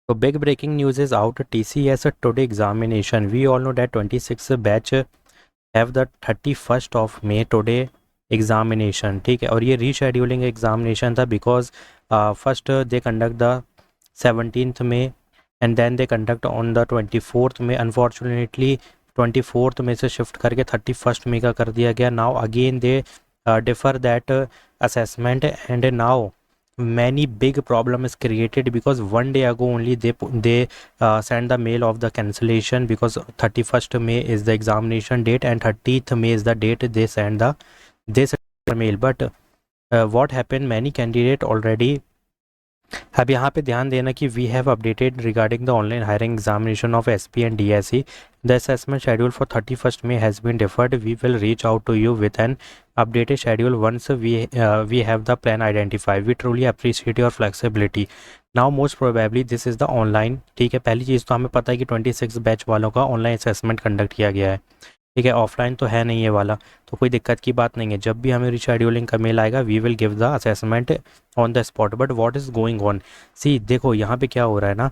So big breaking news is out. TCS today examination. We all know that 26 batch have the 31st of May today examination. ठीक है, और ये rescheduling examination था because first they conduct the 17th में and then they conduct on the 24th में. Unfortunately 24th में से shift करके 31st में का कर दिया गया. Now again they differ that assessment and now many big problem is created because one day ago only they send the mail of the cancellation because 31st May is the examination date and 30th May is the date they send the mail. But what happened, many candidate already. अब यहाँ पे ध्यान देना कि we have updated regarding the online hiring examination of SP and DSE. The assessment schedule for 31st May has been deferred. We will reach out to you with an updated schedule once we have the plan identified. We truly appreciate your flexibility. Now most probably this is the online. ठीक है, पहली चीज़ तो हमें पता है कि 26 batch वालों का ऑनलाइन असेसमेंट कंडक्ट किया गया है. ठीक है, ऑफलाइन तो है नहीं ये वाला, तो कोई दिक्कत की बात नहीं है. जब भी हमें रिशेड्यूलिंग का मेल आएगा we will give the assessment on the spot. But what is going on, see देखो यहाँ पे क्या हो रहा है ना,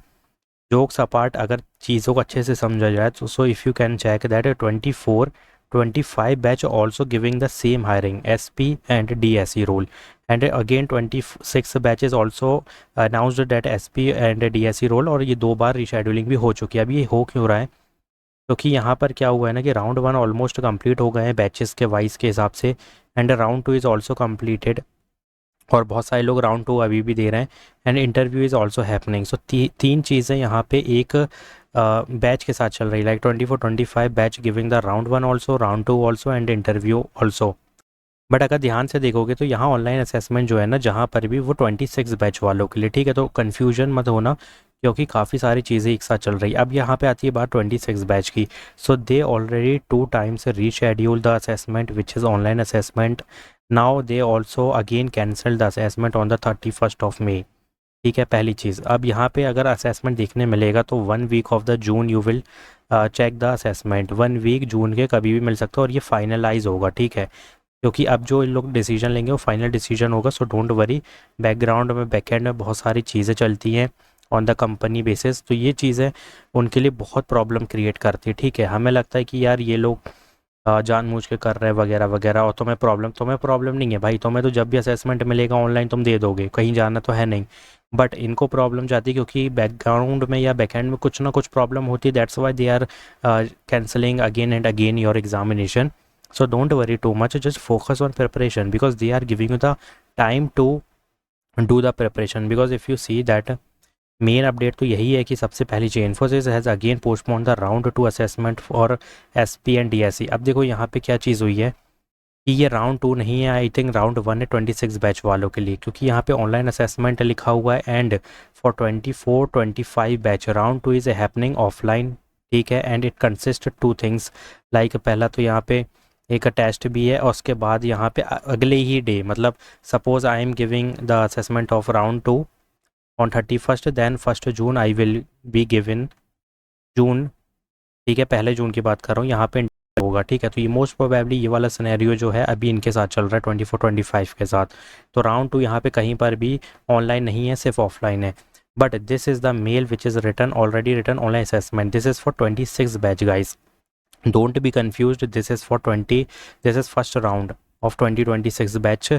जोक्स अपार्ट अगर चीज़ों को अच्छे से समझा जाए तो so if you can check that 24-25 batch also giving the same hiring SP and DSE role, and again 26 batches also announced that SP and DSE role. और ये 2 बार रीशेड्यूलिंग भी हो चुकी है. अब ये हो क्यों रहा है, क्योंकि यहाँ पर क्या हुआ है ना कि राउंड 1 ऑलमोस्ट कंप्लीट हो गए हैं बैचेस के वाइज के हिसाब से and round 2 is also completed और बहुत सारे लोग राउंड 2 अभी भी दे रहे हैं and interview is also happening. So 3 चीज़ें यहाँ पे एक बैच के साथ चल रही, like 24-25 batch giving the round 1 also, round 2 also and interview also. But अगर ध्यान से देखोगे तो यहाँ ऑनलाइन असेसमेंट जो है ना जहाँ पर भी वो 26 बैच वालों के लिए. ठीक है, तो कन्फ्यूजन मत होना क्योंकि काफ़ी सारी चीज़ें एक साथ चल रही. अब यहाँ पे आती है बात 26 बैच की. So they already 2 times reschedule the assessment which is online assessment. Now they also again cancel the assessment on the 31st of May. ठीक है, पहली चीज़. अब यहाँ पे अगर असेसमेंट देखने मिलेगा तो 1 week of the June you will check the assessment. 1 week जून के कभी भी मिल सकता है और ये फाइनलाइज होगा. ठीक है, क्योंकि अब जो इन लोग डिसीजन लेंगे वो फाइनल डिसीजन होगा. सो डोंट वरी, बैकग्राउंड में बैकएंड में बहुत सारी चीज़ें चलती हैं ऑन द कंपनी बेसिस, तो ये चीज़ें उनके लिए बहुत प्रॉब्लम क्रिएट करती है. ठीक है, हमें लगता है कि यार ये लोग जानबूझ के कर रहे हैं वगैरह वगैरह और तुम्हें प्रॉब्लम नहीं है भाई. तुम्हें तो जब भी असेसमेंट मिलेगा ऑनलाइन तुम दे दोगे, कहीं जाना तो है नहीं. बट इनको प्रॉब्लम जाती है क्योंकि बैकग्राउंड में या बैकएंड में कुछ ना कुछ प्रॉब्लम होती है. That's why they are cancelling again and again your examination. So don't worry too much, just focus on preparation because they are giving you the time to do the preparation. Because if you see that main update तो यही है कि सबसे पहली चीज़ Infosys has again postpone the round 2 assessment for SP and DSE. अब देखो यहाँ पे क्या चीज़ हुई है कि ये राउंड 2 नहीं है, आई थिंक राउंड 1 है 26 बैच वालों के लिए, क्योंकि यहाँ पे ऑनलाइन असेसमेंट लिखा हुआ है and for 24-25 batch round 2 is happening offline. ठीक है, and it consist 2 things, like पहला तो यहाँ पे एक टेस्ट भी है और उसके बाद यहाँ पे अगले ही डे, मतलब suppose I am giving the assessment of round 2 on 31st, then 1st June I will be given June. ठीक है, पहले जून की बात कर रहा हूँ, यहाँ पे होगा. ठीक है, तो ये मोस्ट प्रोबेबली ये वाला सिनेरियो जो है अभी इनके साथ चल रहा है 24-25 के साथ. तो राउंड 2 यहाँ पे कहीं पर भी ऑनलाइन नहीं है, सिर्फ ऑफलाइन है. But this is the mail which is written already written online assessment. This is for 26 batch guys, don't be confused. this is first round of 2026 batch.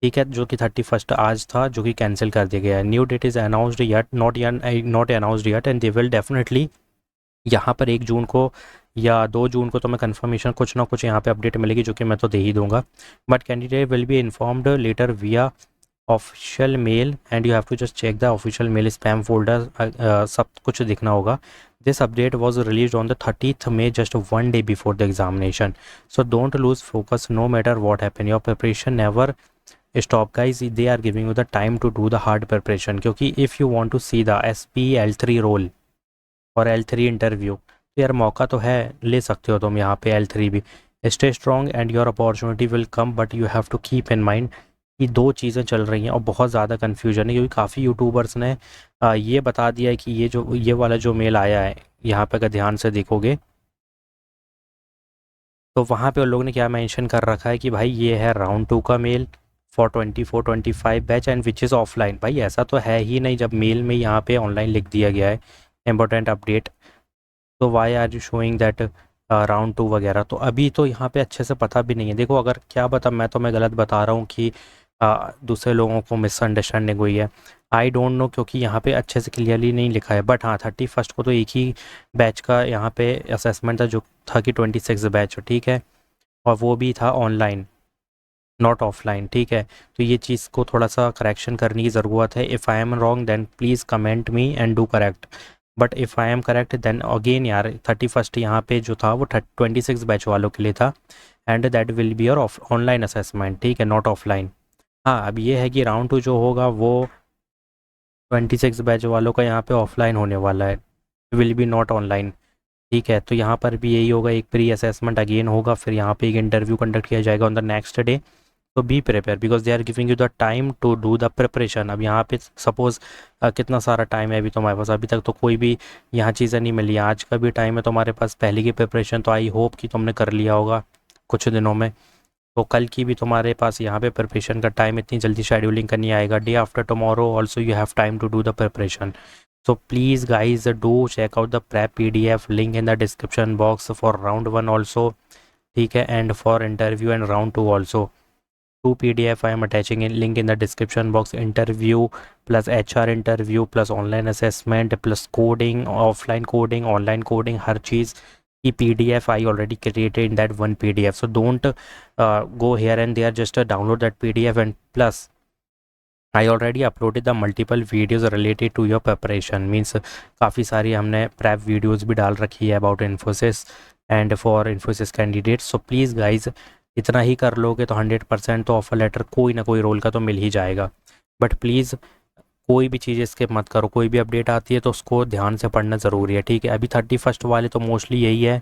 ठीक है, जो कि 31st आज था, जो कि कैंसिल कर दिया गया है. New that is announced yet, not announced yet and they will definitely यहाँ पर 1 जून को या 2 जून को तो मैं कन्फर्मेशन कुछ ना कुछ यहाँ पे अपडेट मिलेगी जो कि मैं तो दे ही दूंगा. But candidate will be informed later via official mail and you have to just check the official mail spam folder. सब कुछ दिखना होगा. This update was released on the 30th May, just 1 day before the examination. So don't lose focus no matter what happen. Your preparation never stop guys. They are giving you the time to do the hard preparation. क्योंकि if you want to see the SP L3 role और L3 interview, तो यार मौका तो है, ले सकते हो तुम यहाँ पे L3 भी. Stay strong and your opportunity will come, but you have to keep in mind ये 2 चीज़ें चल रही हैं और बहुत ज़्यादा कन्फ्यूजन है क्योंकि काफ़ी यूट्यूबर्स ने ये बता दिया है कि ये वाला जो मेल आया है यहाँ पे अगर ध्यान से देखोगे तो वहाँ पे उन लोगों ने क्या मेंशन कर रखा है कि भाई ये है राउंड 2 का mail for 24-25 batch and which is offline. भाई ऐसा तो है ही नहीं, जब मेल में यहाँ पे ऑनलाइन लिख दिया गया है इम्पोर्टेंट अपडेट, तो why are you showing that round 2 वगैरह। तो अभी तो यहाँ पे अच्छे से पता भी नहीं है। देखो अगर क्या बता, मैं तो मैं गलत बता रहा हूँ कि दूसरे लोगों को मिसअंडरस्टैंडिंग हुई है, आई डोंट नो, क्योंकि यहाँ पे अच्छे से क्लियरली नहीं लिखा है। बट हाँ 31st को तो एक ही बैच का यहाँ पे असेसमेंट था, जो था कि 26 बैच, ठीक है, और वो भी था ऑनलाइन नॉट ऑफलाइन, ठीक है। तो ये चीज़ को थोड़ा सा करेक्शन करने की ज़रूरत है। If I am wrong then please comment me and do correct, but if I am correct then again यार 31st यहाँ पे जो था वो 26 बैच वालों के लिए था, and that will be your online assessment, ठीक है, नॉट ऑफलाइन। हाँ अब ये है कि राउंड 2 जो होगा वो 26 बैच वालों का यहाँ पे ऑफलाइन होने वाला है, विल बी नॉट ऑनलाइन, ठीक है। तो यहाँ पर भी यही होगा, एक प्री असेसमेंट अगेन होगा, फिर यहाँ पे एक इंटरव्यू कंडक्ट किया जाएगा ऑन द नेक्स्ट डे। तो be prepare because they are giving you the time to do the preparation. अब यहाँ पे सपोज कितना सारा टाइम है अभी तुम्हारे पास, अभी तक तो कोई भी यहाँ चीज़ें नहीं मिली, आज का भी टाइम है तुम्हारे पास पहले की प्रिपरेशन, तो आई होप कि तुमने कर लिया होगा कुछ दिनों में। तो कल की भी तुम्हारे पास यहाँ पे प्रिपरेशन का टाइम, इतनी जल्दी शेड्यूलिंग करनी आएगा। Day after tomorrow also you have time to do the preparation. So please guys do check out the prep PDF link in the description box for round 1 also, ठीक है, and for interview and round 2 also. 2 PDF I am attaching in link in the description box, interview plus HR interview plus online assessment plus coding, offline coding, online coding, हर चीज़ की PDF I already created in that one PDF. So don't go here and there, just download that PDF, and plus I already uploaded the multiple videos related to your preparation, means काफ़ी सारी हमने prep videos भी डाल रखी है about Infosys and for Infosys candidates. So please guys इतना ही कर लोगे तो 100% तो ऑफर लेटर कोई ना कोई रोल का तो मिल ही जाएगा। बट प्लीज़ कोई भी चीज़ स्किप मत करो, कोई भी अपडेट आती है तो उसको ध्यान से पढ़ना ज़रूरी है, ठीक है। अभी 31st वाले तो मोस्टली यही है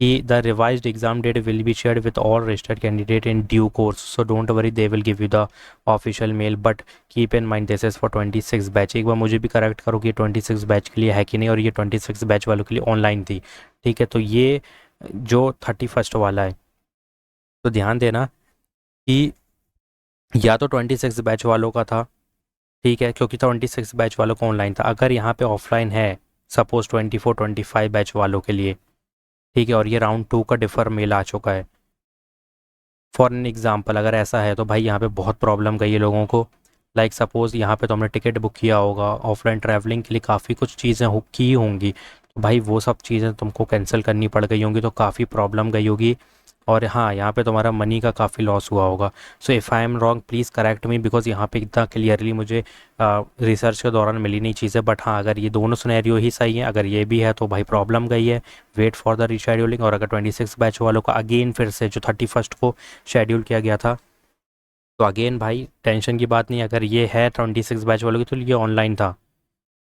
कि the revised exam date will be shared with all registered candidate in due course, so don't worry, they will give you the official mail, but keep in mind this is for 26 batch. एक बार मुझे भी correct करो कि 26 batch के लिए है कि नहीं, और ये 26 बैच वालों के लिए ऑनलाइन थी, ठीक है। तो ये जो 31st वाला है तो ध्यान देना कि या तो 26 बैच वालों का था, ठीक है, क्योंकि 26 बैच वालों का ऑनलाइन था। अगर यहाँ पे ऑफलाइन है सपोज 24-25 बैच वालों के लिए, ठीक है, और ये राउंड 2 का डिफ़र मेल आ चुका है, फॉर एन एग्जाम्पल अगर ऐसा है तो भाई यहाँ पे बहुत प्रॉब्लम गई है लोगों को। लाइक सपोज़ यहाँ पे तो हमने टिकट बुक किया होगा, ऑफलाइन ट्रैवलिंग के लिए काफ़ी कुछ चीज़ें की होंगी, तो भाई वो सब चीज़ें तुमको कैंसिल करनी पड़ गई होंगी, तो काफ़ी प्रॉब्लम गई होगी, और हाँ यहाँ पे तुम्हारा मनी का काफ़ी लॉस हुआ होगा। So if I am wrong please correct me, because यहाँ पे इतना क्लियरली मुझे रिसर्च के दौरान मिली नहीं चीज़ें। बट हाँ अगर ये दोनों सिनेरियो ही सही हैं, अगर ये भी है तो भाई प्रॉब्लम गई है, वेट फॉर द रीशेड्यूलिंग। और अगर 26 बैच वालों का अगेन फिर से जो 31st को शेड्यूल किया गया था, तो अगेन भाई टेंशन की बात नहीं, अगर ये है 26 बैच वालों की तो ये ऑनलाइन था,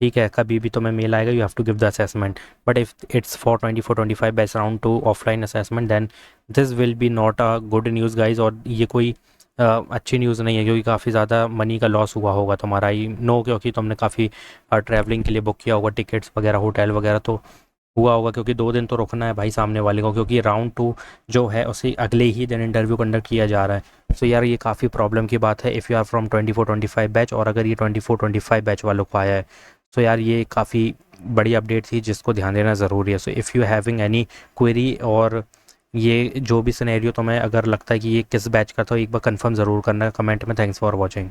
ठीक है। कभी भी तुम्हें मेल आएगा, you have to give the assessment, but if it's for 24-25 batch round 2 offline assessment, then this will be not a good news guys. और ये कोई अच्छी न्यूज़ नहीं है, क्योंकि काफ़ी ज़्यादा मनी का लॉस हुआ होगा तुम्हारा ही नो, क्योंकि तुमने काफ़ी ट्रैवलिंग के लिए बुक किया होगा, टिकट्स वगैरह होटल वगैरह तो हुआ होगा, क्योंकि 2 दिन तो रुकना है भाई सामने वाले को, क्योंकि राउंड 2 जो है उसे अगले ही दिन इंटरव्यू कंडक्ट किया जा रहा है। सो यार ये काफ़ी प्रॉब्लम की बात है if you are from 24-25 batch, और अगर ये 24-25 बैच वालों को आया है, सो यार ये काफ़ी बड़ी अपडेट थी जिसको ध्यान देना ज़रूरी है। सो if you having any query, और ये जो भी सिनेरियो तुम्हें अगर लगता है कि ये किस बैच का था, एक बार कंफर्म ज़रूर करना कमेंट में। Thanks for watching.